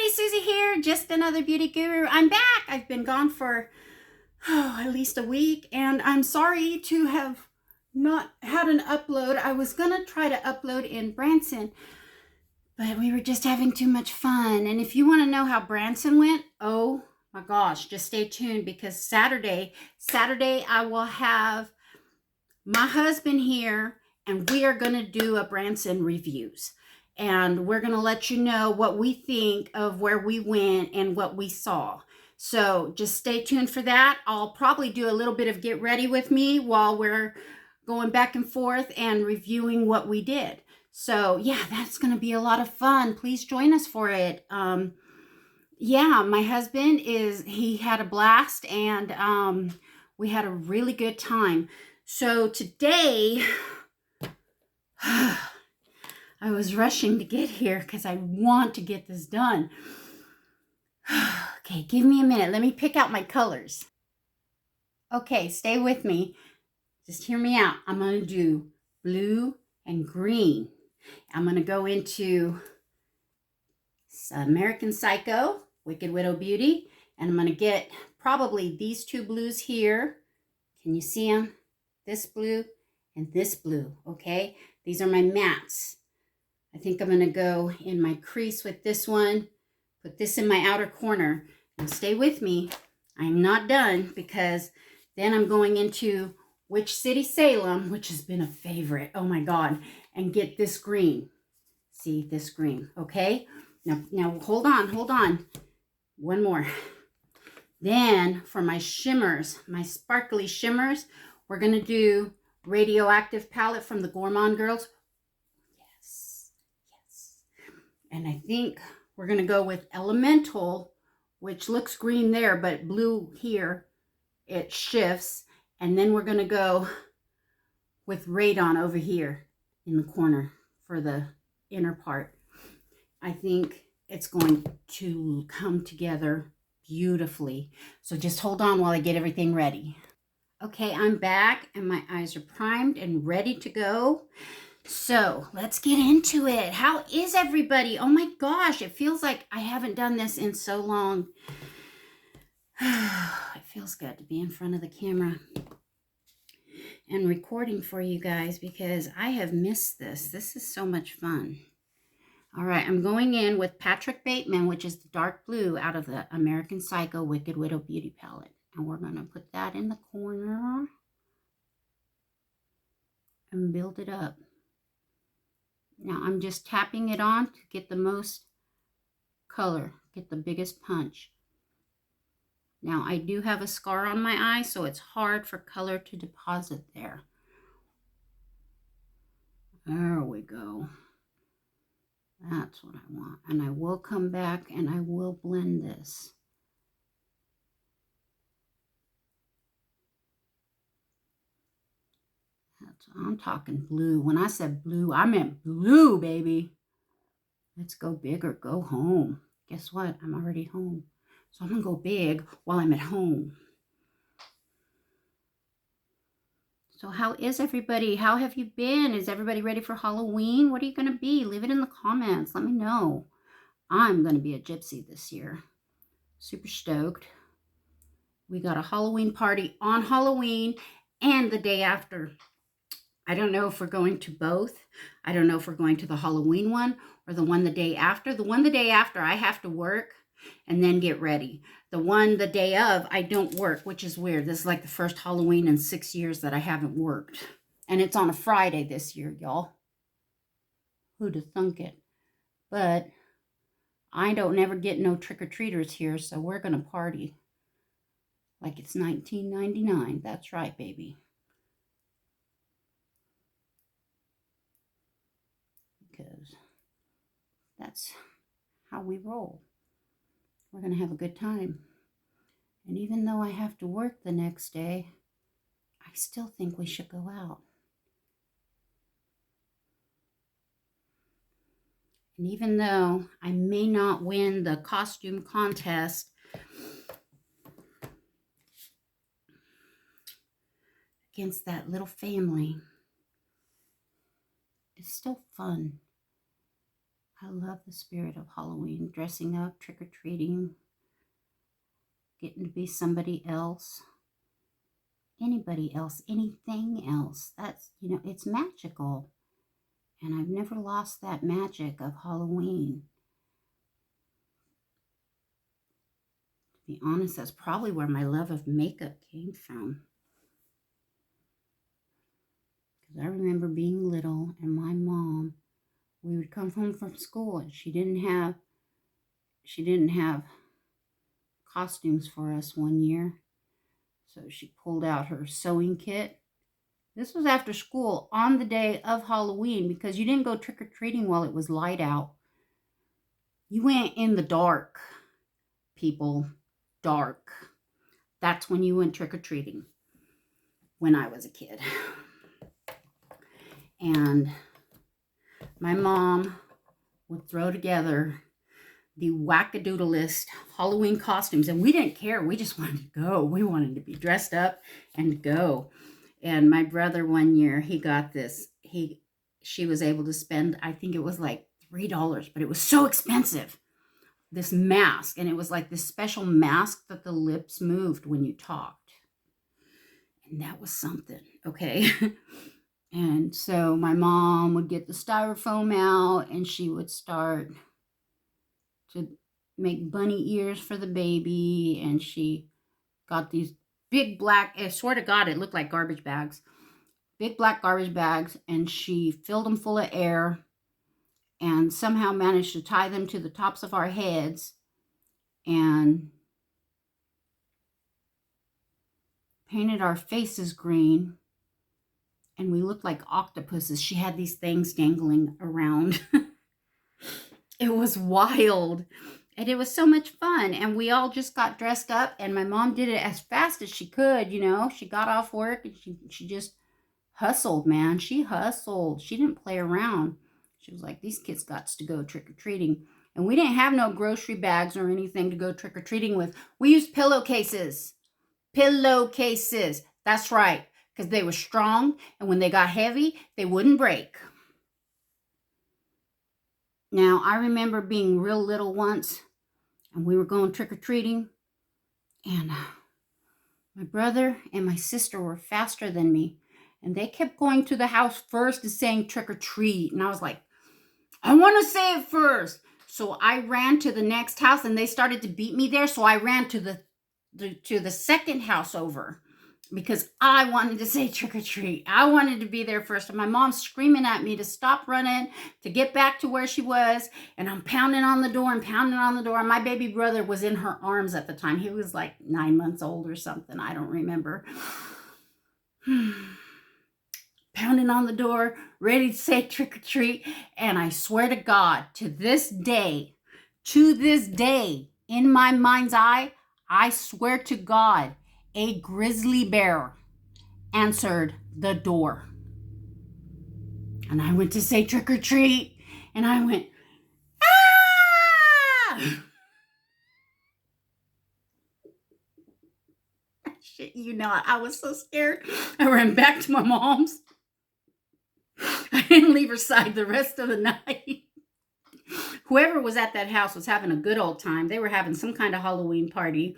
everybody, Susie here, just another beauty guru. I'm back. I've been gone for at least a week, and I'm sorry to have not had an upload. I was gonna try to upload in Branson, but we were just having too much fun. And if you want to know how Branson went, oh my gosh, just stay tuned, because Saturday I will have my husband here, and we are gonna do a Branson reviews. And we're going to let you know what we think of where we went and what we saw. So just stay tuned for that. I'll probably do a little bit of get ready with me while we're going back and forth and reviewing what we did. So yeah, that's going to be a lot of fun. Please join us for it. Yeah, my husband he had a blast, and we had a really good time. So today, I was rushing to get here because I want to get this done. Okay, give me a minute. Let me pick out my colors. Okay, stay with me. Just hear me out. I'm going to do blue and green. I'm going to go into American Psycho, Wicked Widow Beauty, and I'm going to get probably these two blues here. Can you see them? This blue and this blue, okay? These are my mattes. I think I'm going to go in my crease with this one, put this in my outer corner. Now stay with me. I'm not done, because then I'm going into Witch City Salem, which has been a favorite. Oh my God. And get this green. See this green, okay? Now hold on. One more. Then for my shimmers, my sparkly shimmers, we're going to do Radioactive palette from the Gourmand Girls. And I think we're going to go with Elemental, which looks green there, but blue here. It shifts. And then we're going to go with Radon over here in the corner for the inner part. I think it's going to come together beautifully. So just hold on while I get everything ready. Okay, I'm back, and my eyes are primed and ready to go. So let's get into it. How is everybody? Oh my gosh, it feels like I haven't done this in so long. It feels good to be in front of the camera and recording for you guys, because I have missed this. This is so much fun. All right, I'm going in with Patrick Bateman, which is the dark blue out of the American Psycho Wicked Widow Beauty Palette. And we're going to put that in the corner and build it up. Now I'm just tapping it on to get the most color, get the biggest punch. Now I do have a scar on my eye, so it's hard for color to deposit there. There we go. That's what I want. And I will come back and I will blend this. I'm talking blue. When I said blue, I meant blue, baby. Let's go big or go home. Guess what? I'm already home. So I'm going to go big while I'm at home. So how is everybody? How have you been? Is everybody ready for Halloween? What are you going to be? Leave it in the comments. Let me know. I'm going to be a gypsy this year. Super stoked. We got a Halloween party on Halloween and the day after. I don't know if we're going to both. I don't know if we're going to the Halloween one or the one the day after. The one the day after, I have to work and then get ready. The one the day of, I don't work, which is weird. This is like the first Halloween in 6 years that I haven't worked. And it's on a Friday this year, y'all. Who'd have thunk it? But I don't never get no trick-or-treaters here, so we're going to party like it's 1999. That's right, baby. Because that's how we roll. We're going to have a good time. And even though I have to work the next day, I still think we should go out. And even though I may not win the costume contest, against that little family, it's still fun. I love the spirit of Halloween, dressing up, trick-or-treating, getting to be somebody else, anybody else, anything else. That's, it's magical. And I've never lost that magic of Halloween. To be honest, that's probably where my love of makeup came from. Because I remember being little and my mom, we would come home from school and she didn't have costumes for us one year. So she pulled out her sewing kit. This was after school on the day of Halloween because you didn't go trick-or-treating while it was light out. You went in the dark, people. Dark. That's when you went trick-or-treating when I was a kid. And my mom would throw together the wackadoodleest Halloween costumes, and we didn't care. We just wanted to go. We wanted to be dressed up and go. And my brother, one year, he got this. She was able to spend, I think it was like $3, but it was so expensive. This mask, and it was like this special mask that the lips moved when you talked. And that was something, okay? And so my mom would get the styrofoam out and she would start to make bunny ears for the baby. And she got these big black, I swear to God, it looked like garbage bags. Big black garbage bags. And she filled them full of air and somehow managed to tie them to the tops of our heads and painted our faces green. And we looked like octopuses. She had these things dangling around. It was wild. And it was so much fun. And we all just got dressed up. And my mom did it as fast as she could, She got off work and she just hustled, man. She hustled. She didn't play around. She was like, these kids got to go trick-or-treating. And we didn't have no grocery bags or anything to go trick-or-treating with. We used pillowcases. Pillowcases. That's right. Because they were strong, and when they got heavy, they wouldn't break. Now, I remember being real little once, and we were going trick-or-treating, and my brother and my sister were faster than me, and they kept going to the house first and saying trick-or-treat, and I was like, I want to say it first. So I ran to the next house, and they started to beat me there, so I ran to the second house over. Because I wanted to say trick-or-treat. I wanted to be there first. And my mom's screaming at me to stop running, to get back to where she was. And I'm pounding on the door and pounding on the door. And my baby brother was in her arms at the time. He was like 9 months old or something. I don't remember. Pounding on the door, ready to say trick-or-treat. And I swear to God, to this day, in my mind's eye, I swear to God, a grizzly bear answered the door. And I went to say trick or treat. And I went, ah! Shit, I was so scared. I ran back to my mom's. I didn't leave her side the rest of the night. Whoever was at that house was having a good old time. They were having some kind of Halloween party.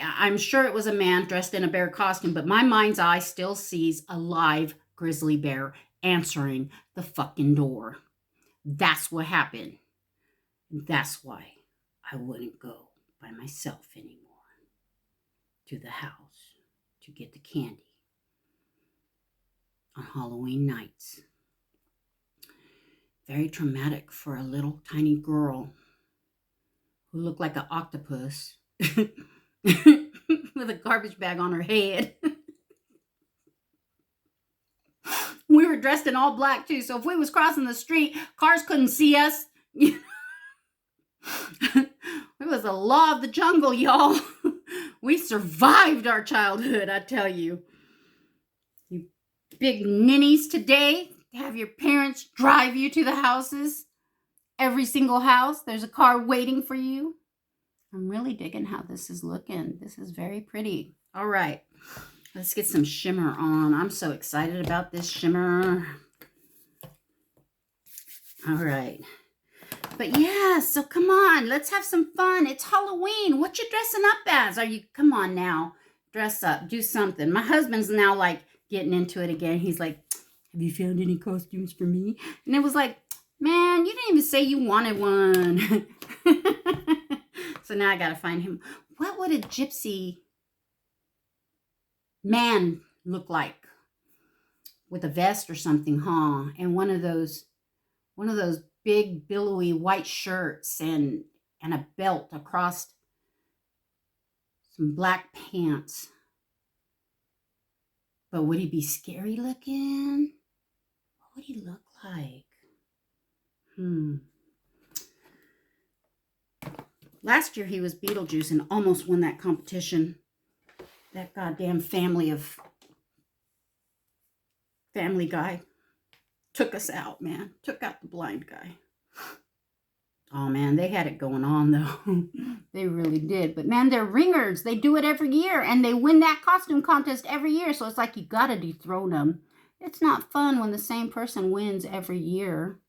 I'm sure it was a man dressed in a bear costume, but my mind's eye still sees a live grizzly bear answering the fucking door. That's what happened. That's why I wouldn't go by myself anymore to the house to get the candy on Halloween nights. Very traumatic for a little tiny girl who looked like an octopus with a garbage bag on her head. We were dressed in all black too, so if we was crossing the street, cars couldn't see us. It was a law of the jungle, y'all. We survived our childhood, I tell you. You big ninnies today, have your parents drive you to the houses. Every single house, there's a car waiting for you. I'm really digging how this is looking. This is very pretty. All right, let's get some shimmer on. I'm so excited about this shimmer. All right. But yeah, so come on, let's have some fun. It's Halloween. What you dressing up as? Are you, come on now, dress up, do something. My husband's now like getting into it again. He's like, have you found any costumes for me? And it was like, man, you didn't even say you wanted one. So now I got to find him. What would a gypsy man look like? With a vest or something, huh? And one of those big billowy white shirts and a belt across some black pants. But would he be scary looking? What would he look like? Last year he was Beetlejuice and almost won that competition. That goddamn Family Guy took us out, man. Took out the blind guy. Oh, man, they had it going on, though. They really did. But, man, they're ringers. They do it every year, and they win that costume contest every year. So it's like you got to dethrone them. It's not fun when the same person wins every year.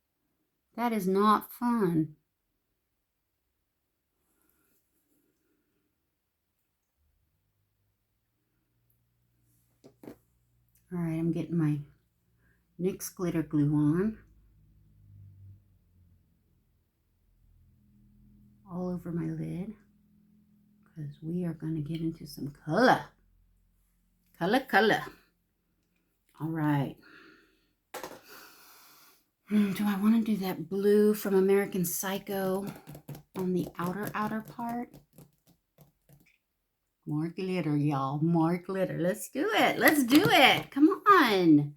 That is not fun. All right, I'm getting my NYX glitter glue on. All over my lid. Because we are going to get into some color. Color. All right. Do I want to do that blue from American Psycho on the outer part? More glitter, y'all. More glitter. Let's do it. Let's do it. Come on.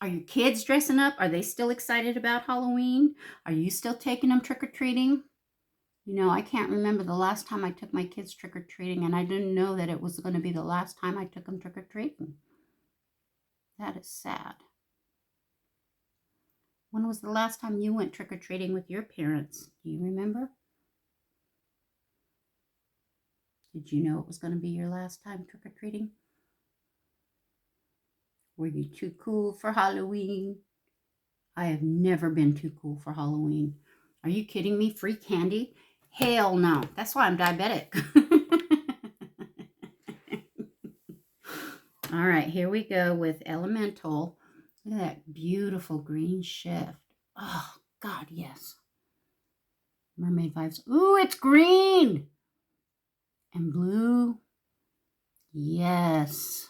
Are your kids dressing up? Are they still excited about Halloween? Are you still taking them trick-or-treating? You know, I can't remember the last time I took my kids trick-or-treating, and I didn't know that it was going to be the last time I took them trick-or-treating. That is sad. When was the last time you went trick-or-treating with your parents? Do you remember? Did you know it was going to be your last time trick-or-treating? Were you too cool for Halloween? I have never been too cool for Halloween. Are you kidding me? Free candy? Hell no. That's why I'm diabetic. All right, here we go with Elemental. Look at that beautiful green shift. Oh, God, yes. Mermaid vibes. Ooh, it's green. And blue. Yes.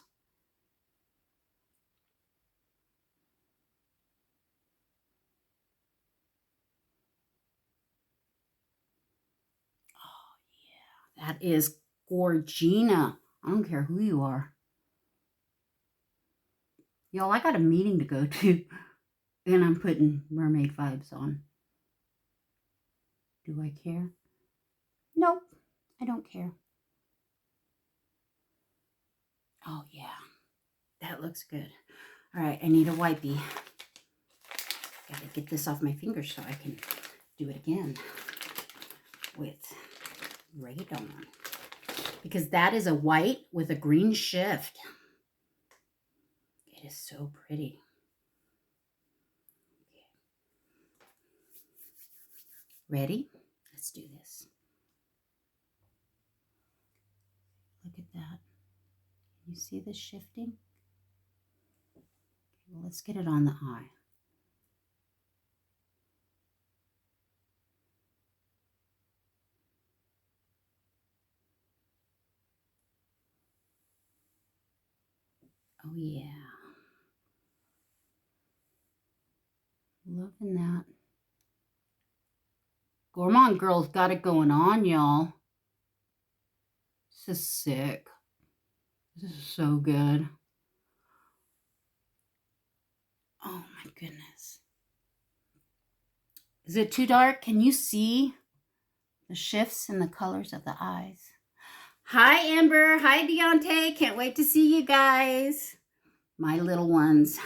Oh, yeah. That is Gorgina. I don't care who you are. Y'all, I got a meeting to go to. And I'm putting mermaid vibes on. Do I care? Nope. I don't care. Oh, yeah. That looks good. All right, I need a wipey. Got to get this off my fingers so I can do it again with Radon. Because that is a white with a green shift. It is so pretty. Okay. Ready? Let's do this. Look at that. You see the shifting? Okay, well, let's get it on the eye. Oh, yeah. Loving that. Gourmand Girl's got it going on, y'all. This is sick. This is so good. Oh, my goodness. Is it too dark? Can you see the shifts in the colors of the eyes? Hi, Amber. Hi, Deontay. Can't wait to see you guys. My little ones.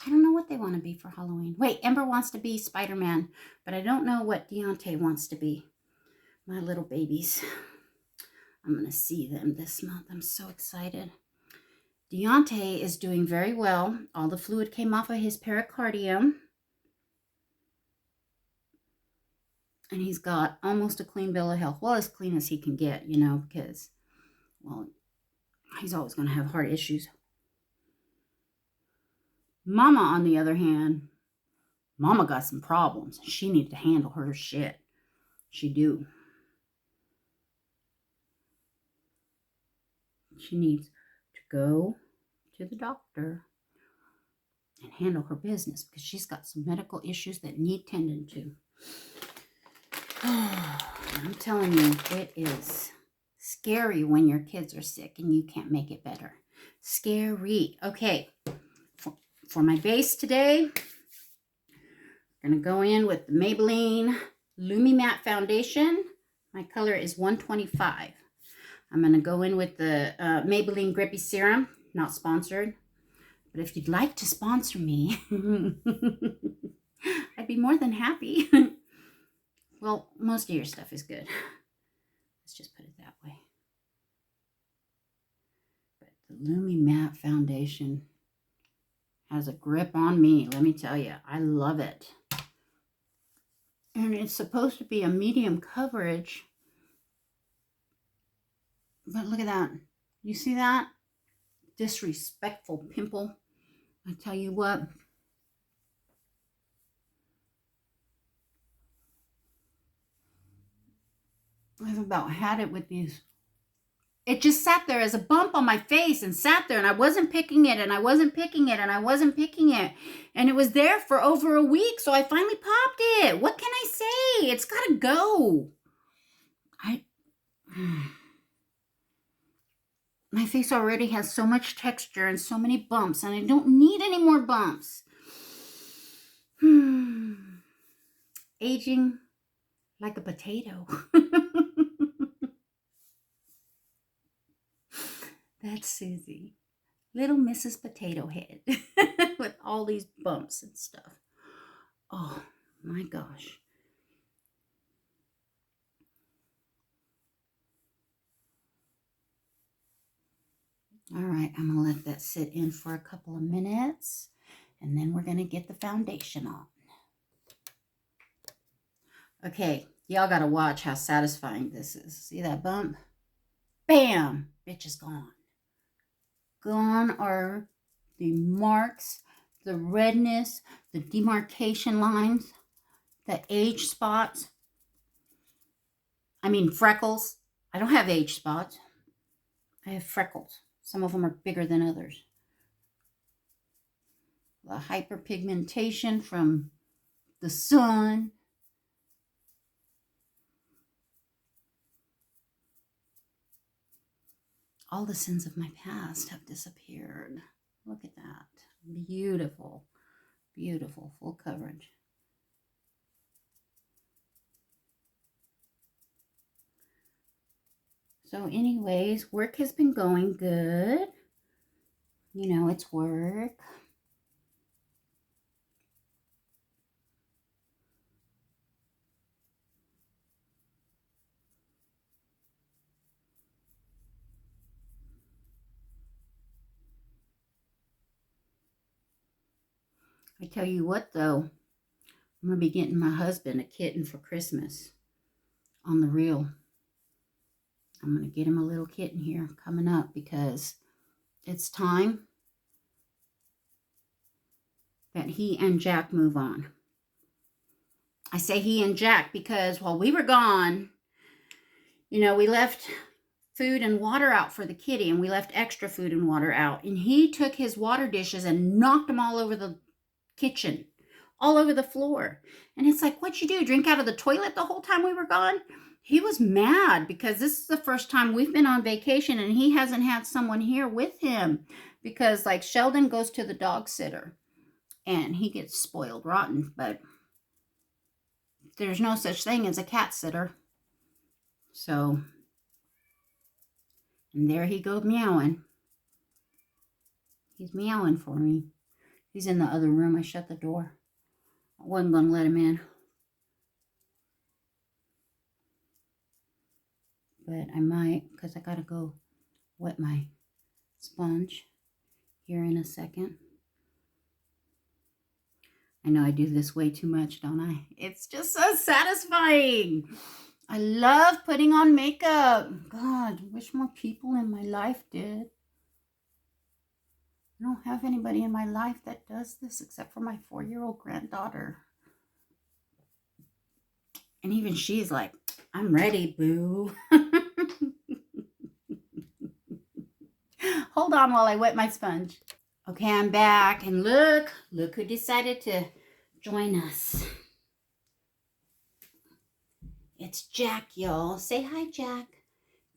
I don't know what they want to be for Halloween. Wait, Amber wants to be Spider-Man, but I don't know what Deontay wants to be. My little babies. I'm going to see them this month. I'm so excited. Deontay is doing very well. All the fluid came off of his pericardium. And he's got almost a clean bill of health. Well, as clean as he can get, you know, because, well, he's always going to have heart issues. Mama, on the other hand, Mama got some problems. She needs to handle her shit. She do. She needs to go to the doctor and handle her business because she's got some medical issues that need tending to. I'm telling you, it is scary when your kids are sick and you can't make it better. Scary. Okay, for my base today, I'm going to go in with the Maybelline Lumi Matte Foundation. My color is 125. I'm going to go in with the Maybelline Grippy Serum. Not sponsored. But if you'd like to sponsor me, I'd be more than happy. Well, most of your stuff is good. Let's just put it that way. But the Lumi Matte Foundation has a grip on me. Let me tell you, I love it. And it's supposed to be a medium coverage. But look at that. You see that? Disrespectful pimple. I tell you what. I've about had it with these. It just sat there as a bump on my face and sat there, and I wasn't picking it, and I wasn't picking it, and I wasn't picking it. And it was there for over a week, so I finally popped it. What can I say? It's got to go. My face already has so much texture and so many bumps, and I don't need any more bumps. Aging like a potato. That's Susie. Little Mrs. Potato Head. With all these bumps and stuff. Oh, my gosh. All right, I'm going to let that sit in for a couple of minutes, and then we're going to get the foundation on. Okay, y'all got to watch how satisfying this is. See that bump? Bam! Bitch is gone. Gone are the marks, the redness, the demarcation lines, the age spots. I mean freckles. I don't have age spots. I have freckles. Some of them are bigger than others. The hyperpigmentation from the sun. All the sins of my past have disappeared. Look at that. Beautiful, beautiful, full coverage. So anyways, work has been going good. You know, it's work. I tell you what, though, I'm going to be getting my husband a kitten for Christmas on the real. I'm going to get him a little kitten here coming up because it's time that he and Jack move on. I say he and Jack because while we were gone, you know, we left food and water out for the kitty, and we left extra food and water out. And he took his water dishes and knocked them all over the kitchen, all over the floor. And it's like, what'd you do? Drink out of the toilet the whole time we were gone? He was mad because this is the first time we've been on vacation and he hasn't had someone here with him because like Sheldon goes to the dog sitter and he gets spoiled rotten, but there's no such thing as a cat sitter. So, and there he goes meowing. He's meowing for me. He's in the other room. I shut the door. I wasn't going to let him in. But I might because I got to go wet my sponge here in a second. I know I do this way too much, don't I? It's just so satisfying. I love putting on makeup. God, wish more people in my life did. I don't have anybody in my life that does this except for my 4-year-old granddaughter. And even she's like, I'm ready, boo. Hold on while I wet my sponge. Okay, I'm back. And look who decided to join us. It's Jack, y'all. Say hi, Jack.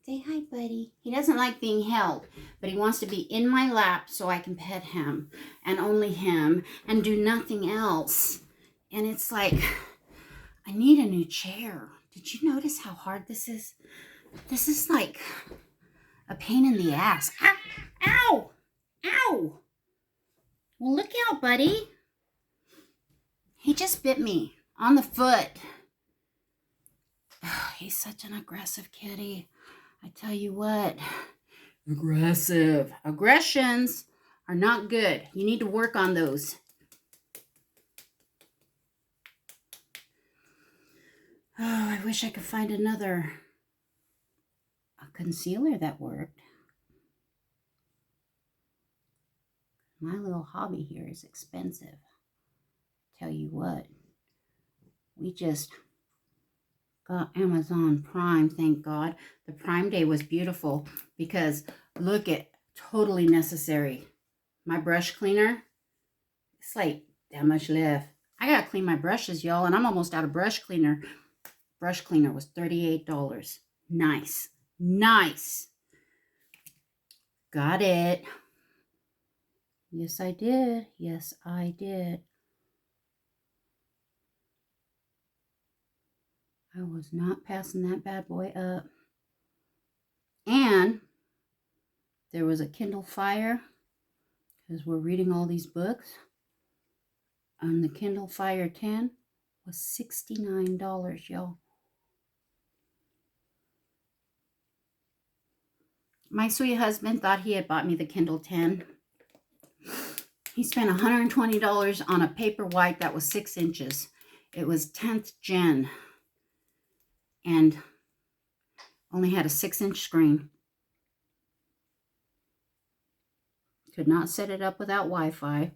Say hi, buddy. He doesn't like being held, but he wants to be in my lap so I can pet him and only him and do nothing else. And it's like, I need a new chair. Did you notice how hard this is? This is like a pain in the ass. Ow! Ow! Ow! Well, look out, buddy. He just bit me on the foot. He's such an aggressive kitty. I tell you what. Aggressive. Aggressions are not good. You need to work on those. Oh, I wish I could find a concealer that worked. My little hobby here is expensive. Tell you what. We just got Amazon Prime, thank God. The Prime Day was beautiful because look at totally necessary. My brush cleaner, it's like that much left. I gotta clean my brushes, y'all, and I'm almost out of brush cleaner. Brush cleaner was $38. Nice. Nice. Got it. Yes, I did. Yes, I did. I was not passing that bad boy up. And there was a Kindle Fire because we're reading all these books. And the Kindle Fire 10 was $69, y'all. My sweet husband thought he had bought me the Kindle 10. He spent $120 on a Paperwhite that was 6 inches. It was 10th gen and only had a 6-inch screen. Could not set it up without Wi-Fi.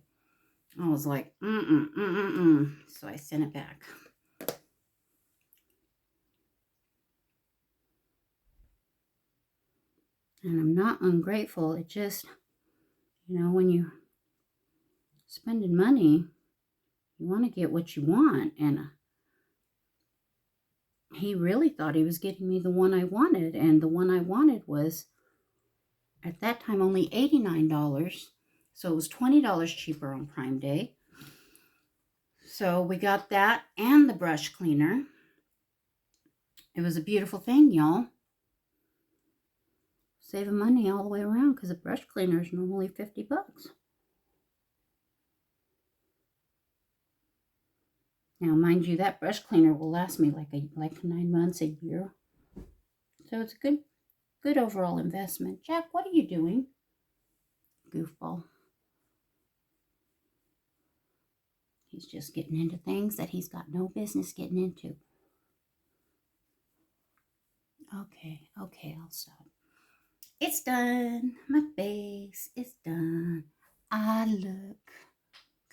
I was like, So I sent it back. And I'm not ungrateful. It just, when you're spending money, you want to get what you want. And he really thought he was getting me the one I wanted. And the one I wanted was, at that time, only $89. So it was $20 cheaper on Prime Day. So we got that and the brush cleaner. It was a beautiful thing, y'all. Saving money all the way around because a brush cleaner is normally $50. Now, mind you, that brush cleaner will last me like 9 months, a year. So it's a good overall investment. Jack, what are you doing? Goofball. He's just getting into things that he's got no business getting into. Okay, I'll stop. It's done. My face is done. I look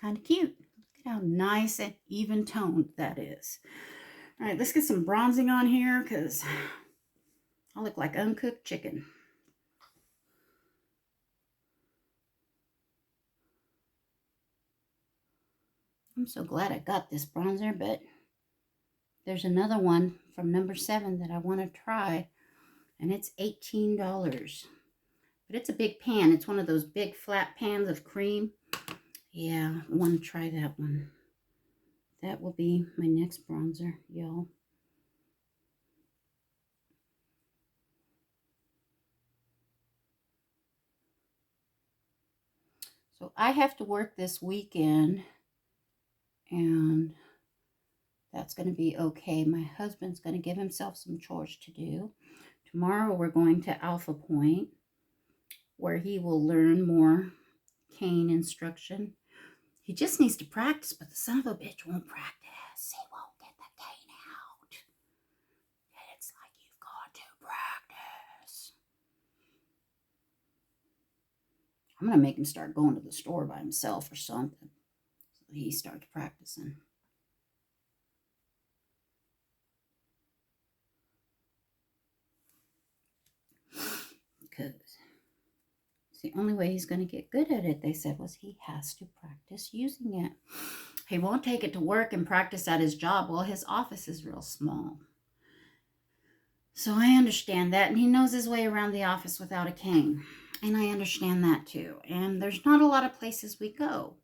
kind of cute. Look at how nice and even toned that is. All right, let's get some bronzing on here because I look like uncooked chicken. I'm so glad I got this bronzer, but there's another one from number 7 that I want to try, and it's $18. But it's a big pan. It's one of those big flat pans of cream. Yeah, I want to try that one. That will be my next bronzer, y'all. So I have to work this weekend, and that's going to be okay. My husband's going to give himself some chores to do. Tomorrow we're going to Alpha Point, where he will learn more cane instruction. He just needs to practice, but the son of a bitch won't practice. He won't get the cane out. It's like you've got to practice. I'm going to make him start going to the store by himself or something. So he starts practicing. Because it's the only way he's going to get good at it, they said, was he has to practice using it. He won't take it to work and practice at his job. Well, his office is real small. So I understand that. And he knows his way around the office without a cane. And I understand that too. And there's not a lot of places we go.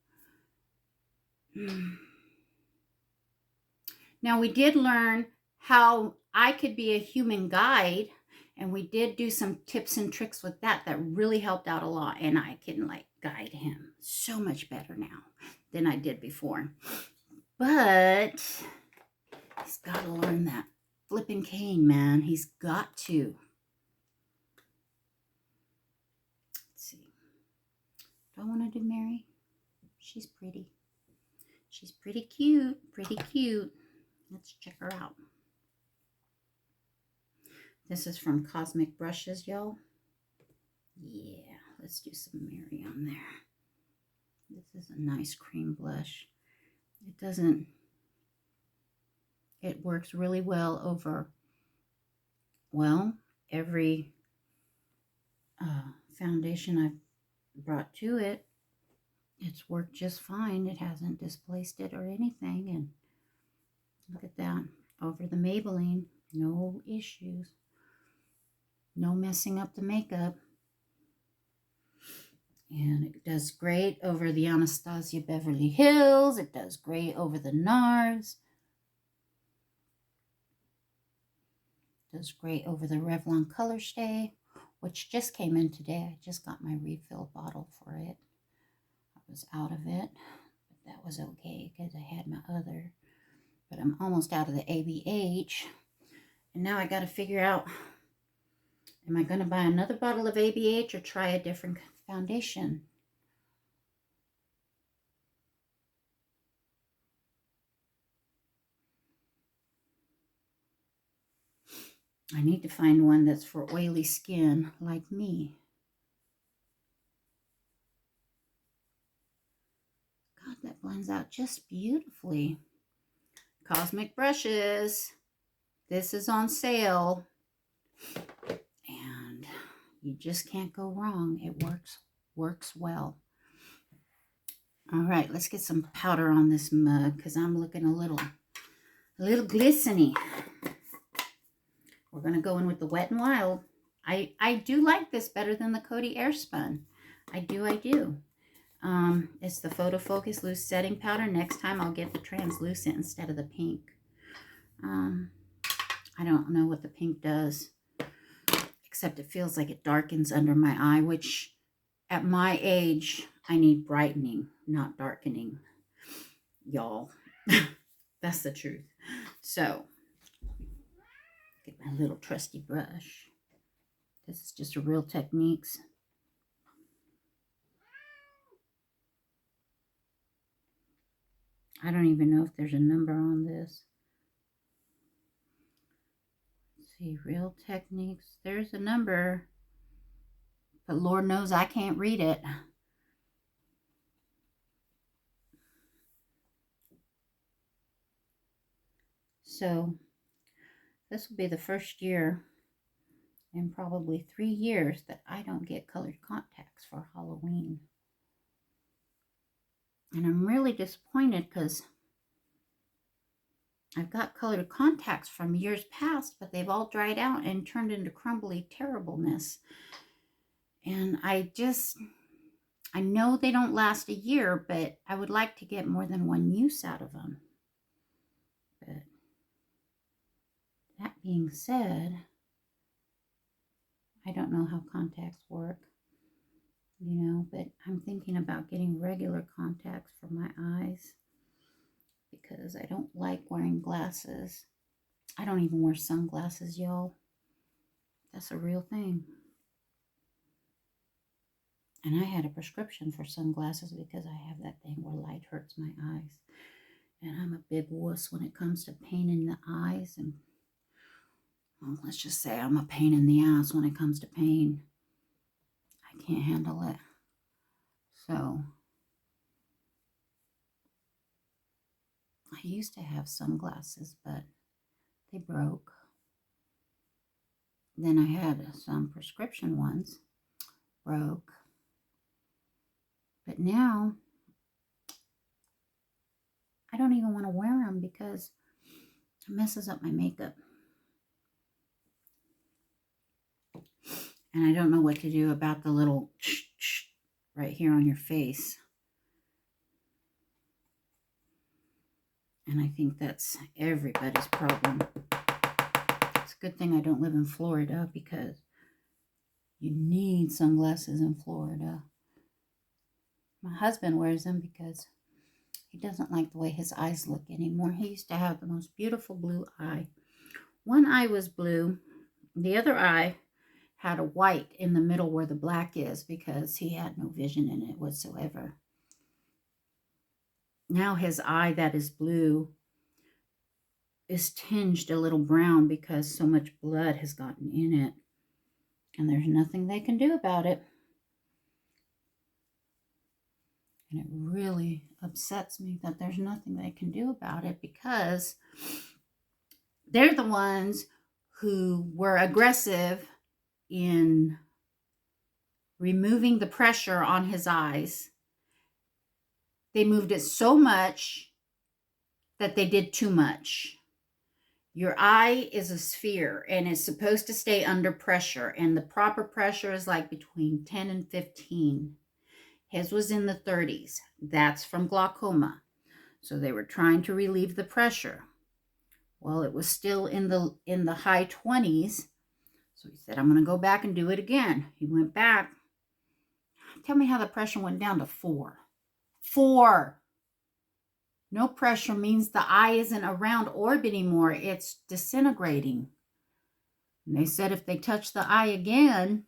Now, we did learn how I could be a human guide. And we did do some tips and tricks with that really helped out a lot. And I can guide him so much better now than I did before. But he's got to learn that flipping cane, man. He's got to. Let's see. Do I want to do Mary? She's pretty. She's pretty cute. Pretty cute. Let's check her out. This is from Cosmic Brushes, y'all. Yeah, let's do some Mary on there. This is a nice cream blush. It works really well over, well, every foundation I've brought to it. It's worked just fine. It hasn't displaced it or anything. And look at that. Over the Maybelline, no issues. No messing up the makeup. And it does great over the Anastasia Beverly Hills. It does great over the NARS. It does great over the Revlon Color Stay, which just came in today. I just got my refill bottle for it. I was out of it, but that was okay because I had my other. But I'm almost out of the ABH. And now I got to figure out, am I going to buy another bottle of ABH or try a different foundation? I need to find one that's for oily skin like me. God, that blends out just beautifully. Cosmic Brushes. This is on sale. And you just can't go wrong. It works well. All right, let's get some powder on this mug because I'm looking a little glistening. We're going to go in with the Wet n Wild. I do like this better than the Coty Airspun. I do. It's the Photo Focus Loose Setting Powder. Next time I'll get the translucent instead of the pink. I don't know what the pink does, except it feels like it darkens under my eye, which at my age, I need brightening, not darkening, y'all. That's the truth. So, get my little trusty brush. This is just a Real Techniques. I don't even know if there's a number on this. Let's see, Real Techniques. There's a number, but Lord knows I can't read it. So, this will be the first year in probably 3 years that I don't get colored contacts for Halloween. And I'm really disappointed because I've got colored contacts from years past, but they've all dried out and turned into crumbly terribleness. And I know they don't last a year, but I would like to get more than one use out of them. But that being said, I don't know how contacts work, but I'm thinking about getting regular contacts for my eyes because I don't like wearing glasses. I don't even wear sunglasses, y'all. That's a real thing. And I had a prescription for sunglasses because I have that thing where light hurts my eyes. And I'm a big wuss when it comes to pain in the eyes. And well, let's just say I'm a pain in the ass when it comes to pain. I can't handle it. So I used to have sunglasses, but they broke. Then I had some prescription ones, broke. But now I don't even want to wear them because it messes up my makeup. And I don't know what to do about the little right here on your face. And I think that's everybody's problem. It's a good thing I don't live in Florida because you need sunglasses in Florida. My husband wears them because he doesn't like the way his eyes look anymore. He used to have the most beautiful blue eye. One eye was blue. The other eye had a white in the middle where the black is because he had no vision in it whatsoever. Now his eye that is blue is tinged a little brown because so much blood has gotten in it. And there's nothing they can do about it. And it really upsets me that there's nothing they can do about it because they're the ones who were aggressive in removing the pressure on his eyes. They moved it so much that they did too much. Your eye is a sphere and it's supposed to stay under pressure, and the proper pressure is like between 10 and 15. His was in the 30s. That's from glaucoma. So they were trying to relieve the pressure. Well, it was still in the high 20s. So he said, I'm going to go back and do it again. He went back. Tell me how the pressure went down to 4. 4. No pressure means the eye isn't around orb anymore. It's disintegrating. And they said if they touch the eye again,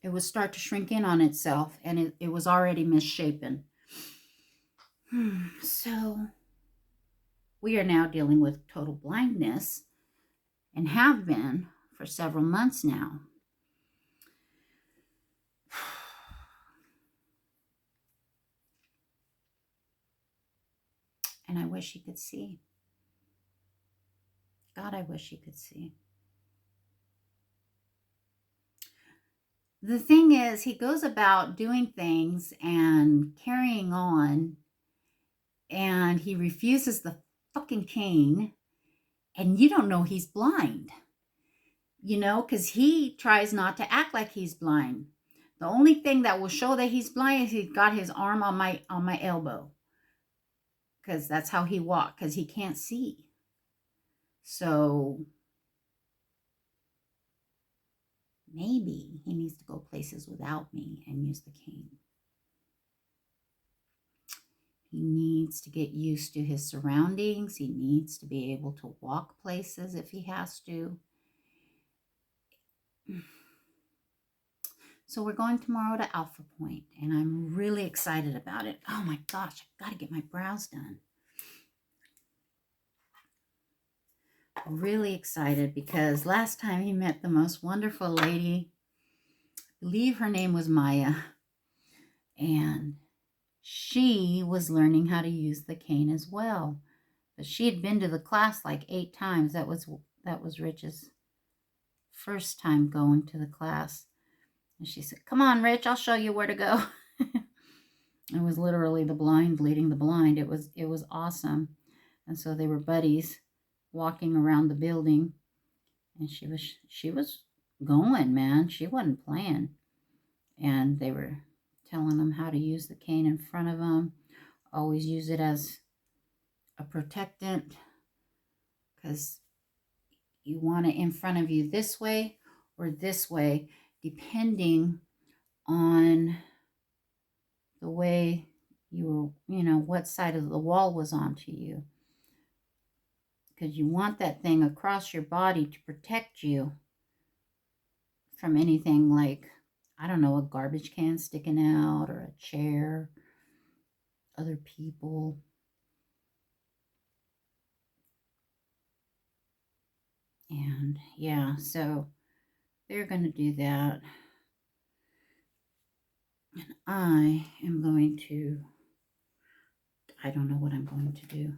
it would start to shrink in on itself, and it was already misshapen. So we are now dealing with total blindness and have been for several months now. And I wish he could see. God, I wish he could see. The thing is, he goes about doing things and carrying on, and he refuses the fucking cane, and you don't know he's blind, you know, because he tries not to act like he's blind. The only thing that will show that he's blind is he's got his arm on my elbow, because that's how he walks, because he can't see. So maybe he needs to go places without me and use the cane. He needs to get used to his surroundings. He needs to be able to walk places if he has to. So we're going tomorrow to Alpha Point, and I'm really excited about it. Oh my gosh, I've got to get my brows done. Really excited because last time he met the most wonderful lady. I believe her name was Maya, and she was learning how to use the cane as well. But she had been to the class like 8 times. That was Rich's first time going to the class. And she said, come on, Rich, I'll show you where to go. It was literally the blind leading the blind. It was awesome. And so they were buddies walking around the building. And she was going, man. She wasn't playing. And they were telling them how to use the cane in front of them. Always use it as a protectant, because you want it in front of you this way or this way, depending on the way you were, what side of the wall was onto you. Because you want that thing across your body to protect you from anything like I don't know, a garbage can sticking out or a chair, other people. And yeah, so they're going to do that. And I am going to, I don't know what I'm going to do.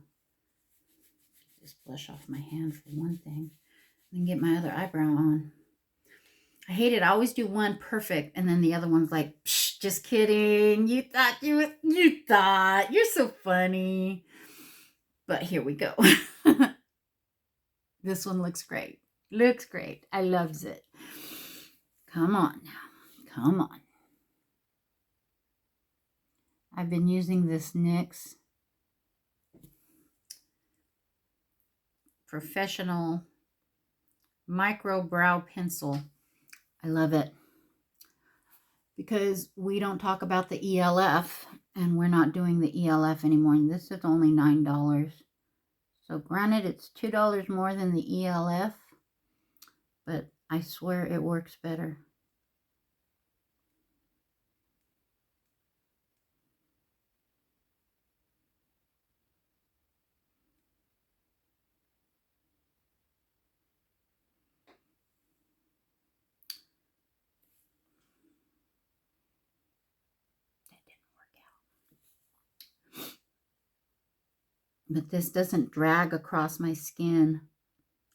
Just blush off my hand for one thing. And get my other eyebrow on. I hate it. I always do one perfect, and then the other one's like, psh, just kidding. You thought. You're so funny. But here we go. This one looks great. Looks great. I loves it. Come on now. Come on. I've been using this NYX Professional Micro Brow Pencil. I love it because we don't talk about the ELF, and we're not doing the ELF anymore. And this is only $9. So granted, it's $2 more than the ELF, but I swear it works better. But this doesn't drag across my skin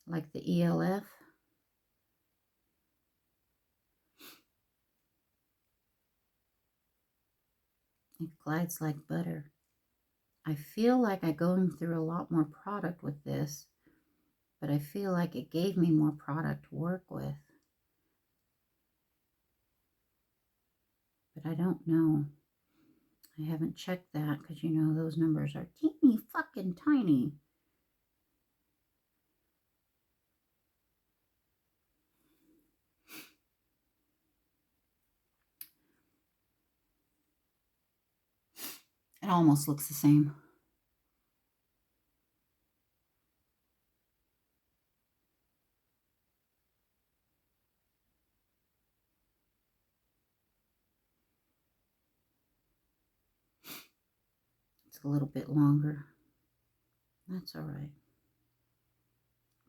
like the ELF. It glides like butter. I feel like I'm going through a lot more product with this, but I feel like it gave me more product to work with. But I don't know. I haven't checked that because, you know, those numbers are teeny fucking tiny. It almost looks the same. It's a little bit longer. That's all right.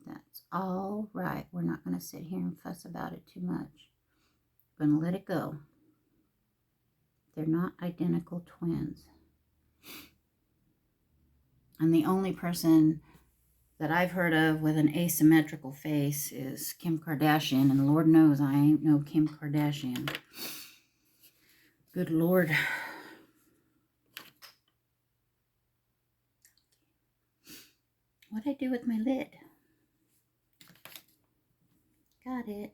That's all right. We're not going to sit here and fuss about it too much. We're going to let it go. They're not identical twins. And the only person that I've heard of with an asymmetrical face is Kim Kardashian. And Lord knows I ain't no Kim Kardashian. Good Lord. What'd I do with my lid? Got it.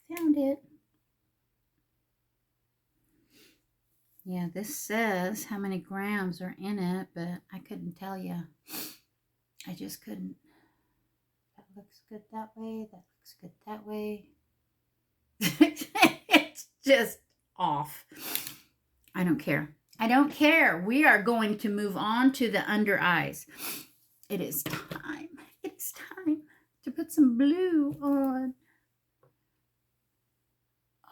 Found it. Yeah, this says how many grams are in it, but I couldn't tell you. I just couldn't. That looks good that way. That looks good that way. It's just off. I don't care. I don't care. We are going to move on to the under eyes. It is time. It's time to put some blue on.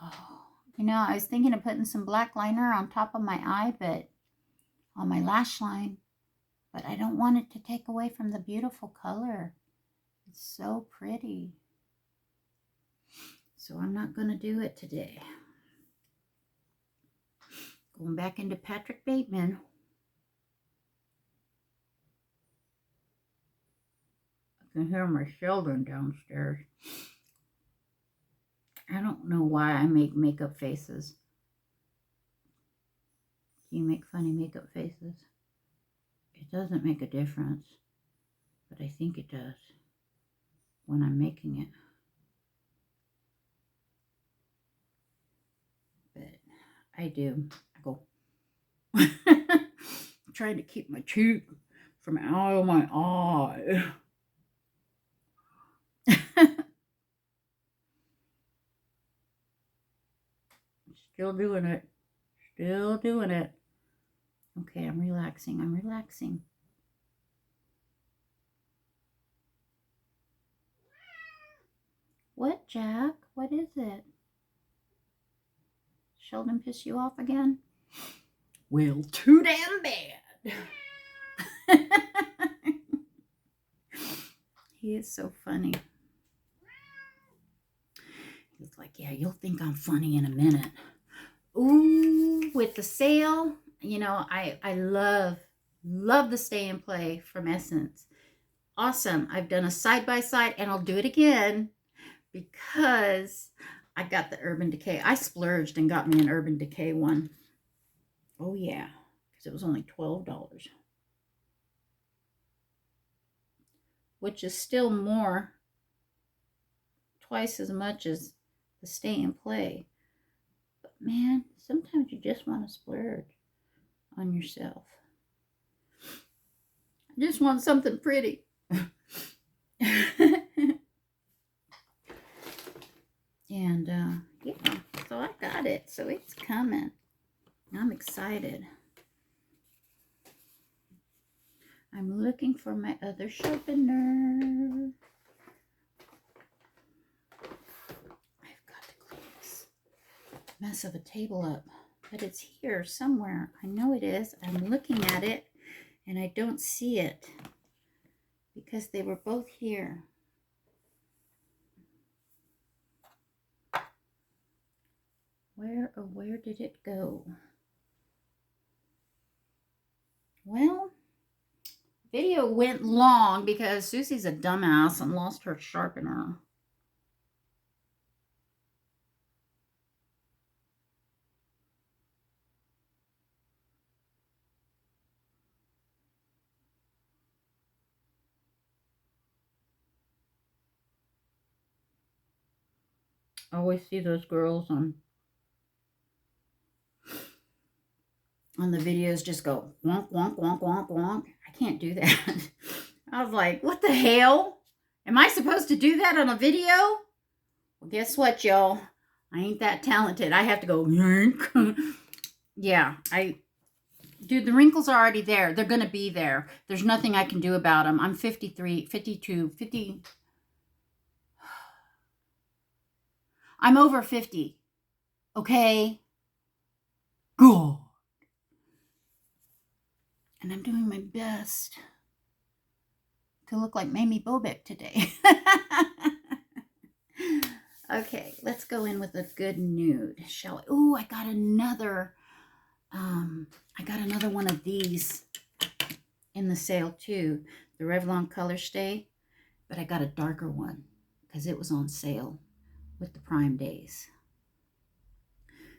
Oh, you know, I was thinking of putting some black liner on top of my eye, but on my lash line, but I don't want it to take away from the beautiful color. It's so pretty. So I'm not going to do it today. Going back into Patrick Bateman. I can hear my children downstairs. I don't know why I make makeup faces. Do you make funny makeup faces? It doesn't make a difference, but I think it does when I'm making it. But I do. I go. I'm trying to keep my cheek from out of my eye. Still doing it. Still doing it. Okay, I'm relaxing. I'm relaxing. What, Jack? What is it? Sheldon piss you off again? Well, too damn bad. He is so funny. He's like, yeah, you'll think I'm funny in a minute. Ooh, with the sale, you know, I love the Stay and Play from Essence. Awesome. I've done a side-by-side, and I'll do it again because I got the Urban Decay. I splurged and got me an Urban Decay one. Oh, yeah, because it was only $12, which is still more, twice as much as the Stay and Play. But, man, sometimes you just want to splurge on yourself. I just want something pretty. And yeah, so I got it. So it's coming. I'm excited. I'm looking for my other sharpener. I've got to clean this mess of a table up, but it's here somewhere. I know it is. I'm looking at it and I don't see it because they were both here. Where did it go? Well, video went long because Susie's a dumbass and lost her sharpener. I always see those girls on the videos just go wonk, wonk, wonk, wonk, wonk. I can't do that. I was like, what the hell? Am I supposed to do that on a video? Well, guess what, y'all? I ain't that talented. I have to go yank. Yeah, dude, the wrinkles are already there. They're going to be there. There's nothing I can do about them. I'm 53, 52, 50. I'm over 50. Okay? Go. And I'm doing my best to look like Mamie Bobek today. Okay, let's go in with a good nude, shall we? Ooh, I got another one of these in the sale too. The Revlon Color Stay, but I got a darker one because it was on sale with the Prime Days.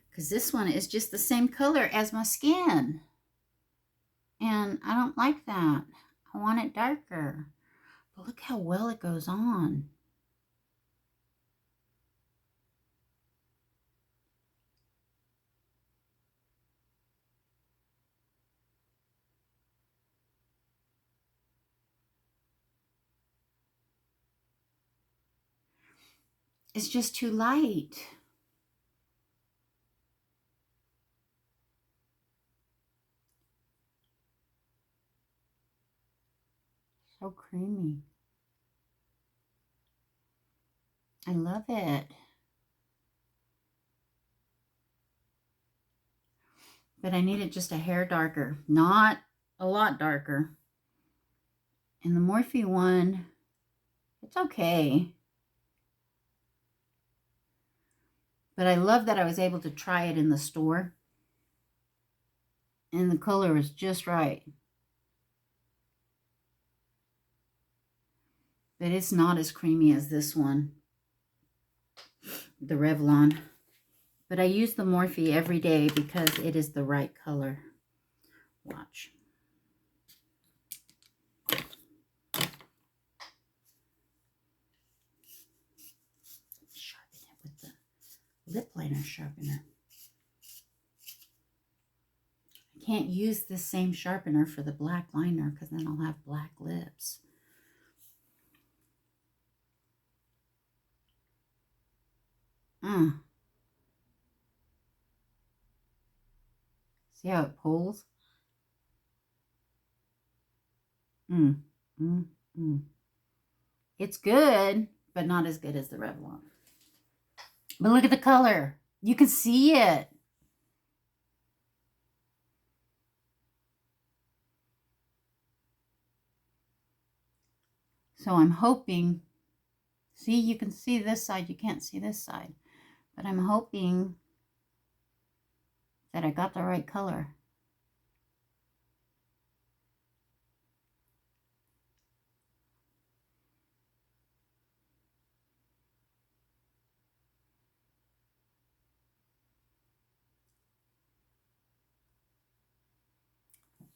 Because this one is just the same color as my skin. And I don't like that. I want it darker. But look how well it goes on. It's just too light. So creamy. I love it. But I need it just a hair darker, not a lot darker. And the Morphe one, it's okay. But I love that I was able to try it in the store. And the color is just right. But it's not as creamy as this one, the Revlon. But I use the Morphe every day because it is the right color. Watch. Sharpen it with the lip liner sharpener. I can't use the same sharpener for the black liner because then I'll have black lips. See how it pulls? It's good, but not as good as the Revlon. But look at the color. You can see it. So I'm hoping, see, you can see this side, you can't see this side, but I'm hoping that I got the right color.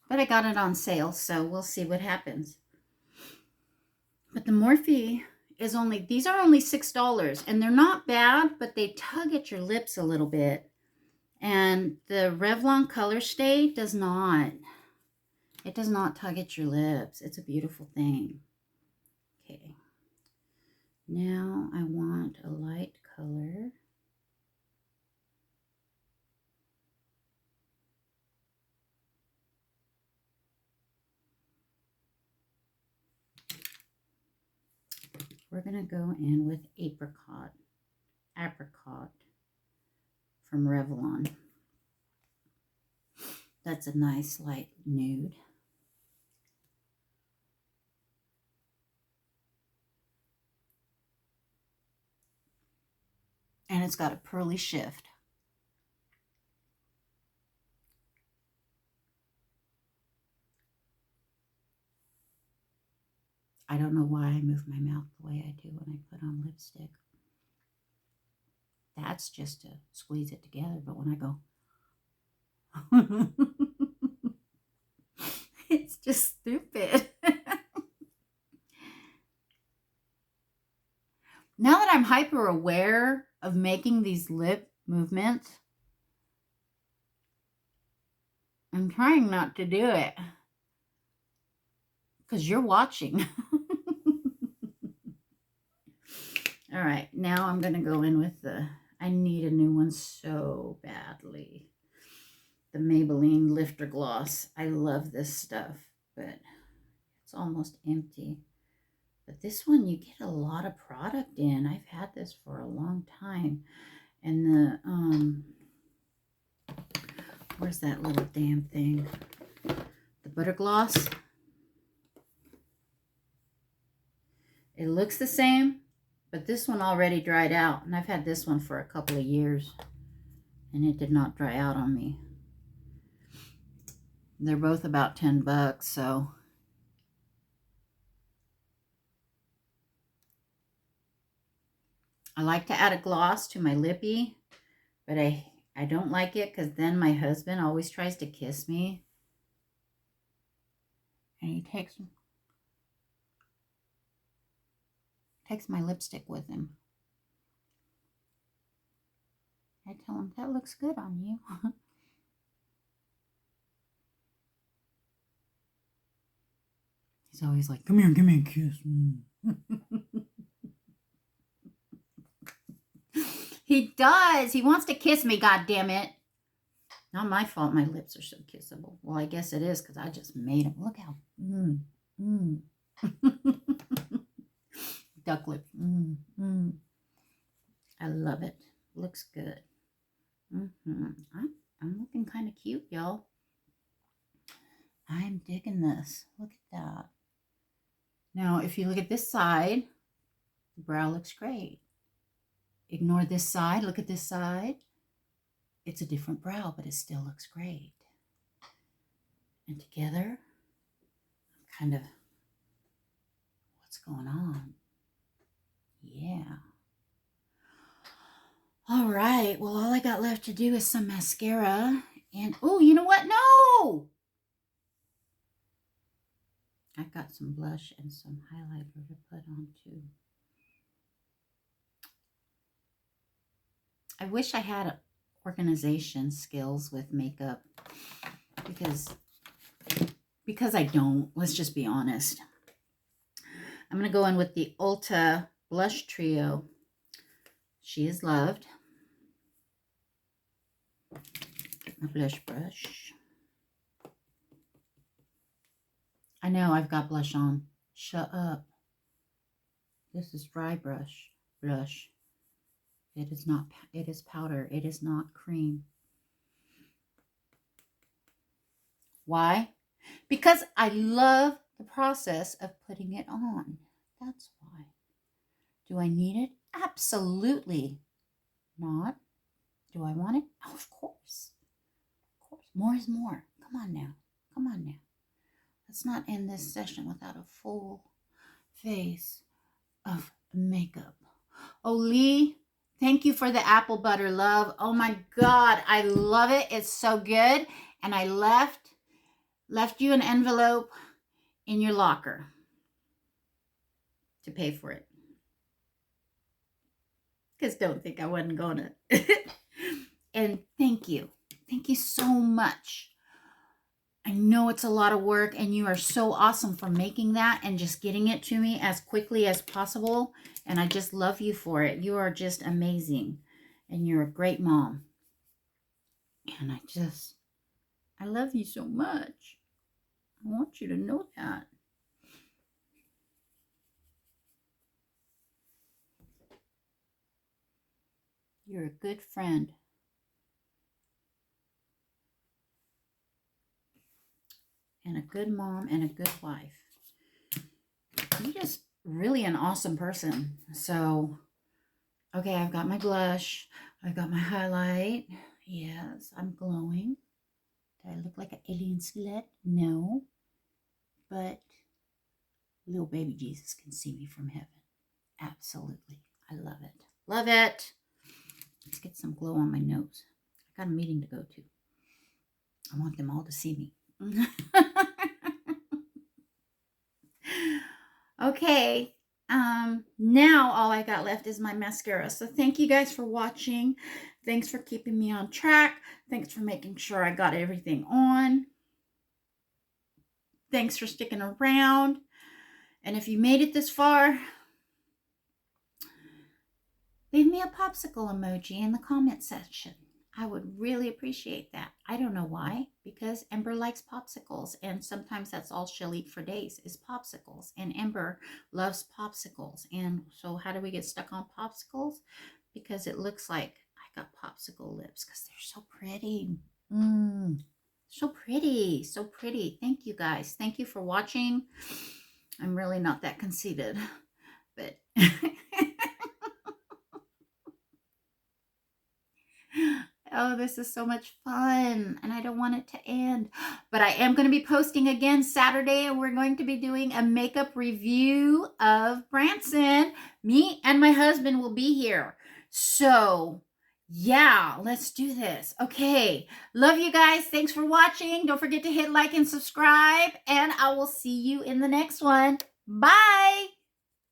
But I got it on sale, so we'll see what happens. But the Morphe is only, these are only $6, and they're not bad, but they tug at your lips a little bit. And the Revlon Color Stay does not. It does not tug at your lips. It's a beautiful thing. Okay. Now I want a light color. We're going to go in with Apricot from Revlon. That's a nice light nude. And it's got a pearly shift. I don't know why I move my mouth the way I do when I put on lipstick. That's just to squeeze it together, but when I go, it's just stupid. Now that I'm hyper aware of making these lip movements, I'm trying not to do it because you're watching. All right, now I'm going to go in with the, I need a new one so badly. The Maybelline Lifter Gloss. I love this stuff, but it's almost empty. But this one, you get a lot of product in. I've had this for a long time. And the, where's that little damn thing? The Butter Gloss. It looks the same, but this one already dried out. And I've had this one for a couple of years. And it did not dry out on me. They're both about $10, so... I like to add a gloss to my lippy, but I don't like it because then my husband always tries to kiss me. And he takes my lipstick with him. I tell him, that looks good on you. He's always like, come here, give me a kiss. He does. He wants to kiss me, goddammit. Not my fault my lips are so kissable. Well, I guess it is because I just made them. Look how... Duck lip. I love it. Looks good. I'm looking kind of cute, y'all. I'm digging this. Look at that. Now, if you look at this side, the brow looks great. Ignore this side. Look at this side. It's a different brow, but it still looks great. And together, kind of, what's going on? Yeah. All right. Well, all I got left to do is some mascara. And, oh, you know what? No! I've got some blush and some highlighter to put on, too. I wish I had organization skills with makeup because I don't. Let's just be honest. I'm going to go in with the Ulta Blush Trio. She is Loved. Get my blush brush. I know I've got blush on. Shut up. This is dry blush. It is not, it is powder. It is not cream. Why? Because I love the process of putting it on. That's why. Do I need it? Absolutely not. Do I want it? Oh, of course. Of course. More is more. Come on now. Come on now. Let's not end this session without a full face of makeup. Oh, Lee, thank you for the apple butter, love. Oh my God, I love it. It's so good. And I left you an envelope in your locker to pay for it. Because don't think I wasn't gonna. And thank you. Thank you so much. I know it's a lot of work, and you are so awesome for making that and just getting it to me as quickly as possible. And I just love you for it. You are just amazing. And you're a great mom. And I love you so much. I want you to know that. You're a good friend. And a good mom and a good wife. You're just really an awesome person. So, okay, I've got my blush. I've got my highlight. Yes, I'm glowing. Do I look like an alien slut? No. But little baby Jesus can see me from heaven. Absolutely. I love it. Love it. Let's get some glow on my nose. I got a meeting to go to. I want them all to see me. Okay. Now all I got left is my mascara. So thank you guys for watching. Thanks for keeping me on track. Thanks for making sure I got everything on. Thanks for sticking around. And if you made it this far, leave me a popsicle emoji in the comment section. I would really appreciate that. I don't know why, because Ember likes popsicles, and sometimes that's all she'll eat for days is popsicles, and Ember loves popsicles. And so how do we get stuck on popsicles? Because it looks like I got popsicle lips because they're so pretty. So pretty, so pretty. Thank you guys. Thank you for watching. I'm really not that conceited, but oh, this is so much fun, and I don't want it to end. But I am going to be posting again Saturday, and we're going to be doing a makeup review of Branson. Me and my husband will be here. So, yeah, let's do this. Okay, love you guys. Thanks for watching. Don't forget to hit like and subscribe, and I will see you in the next one. Bye.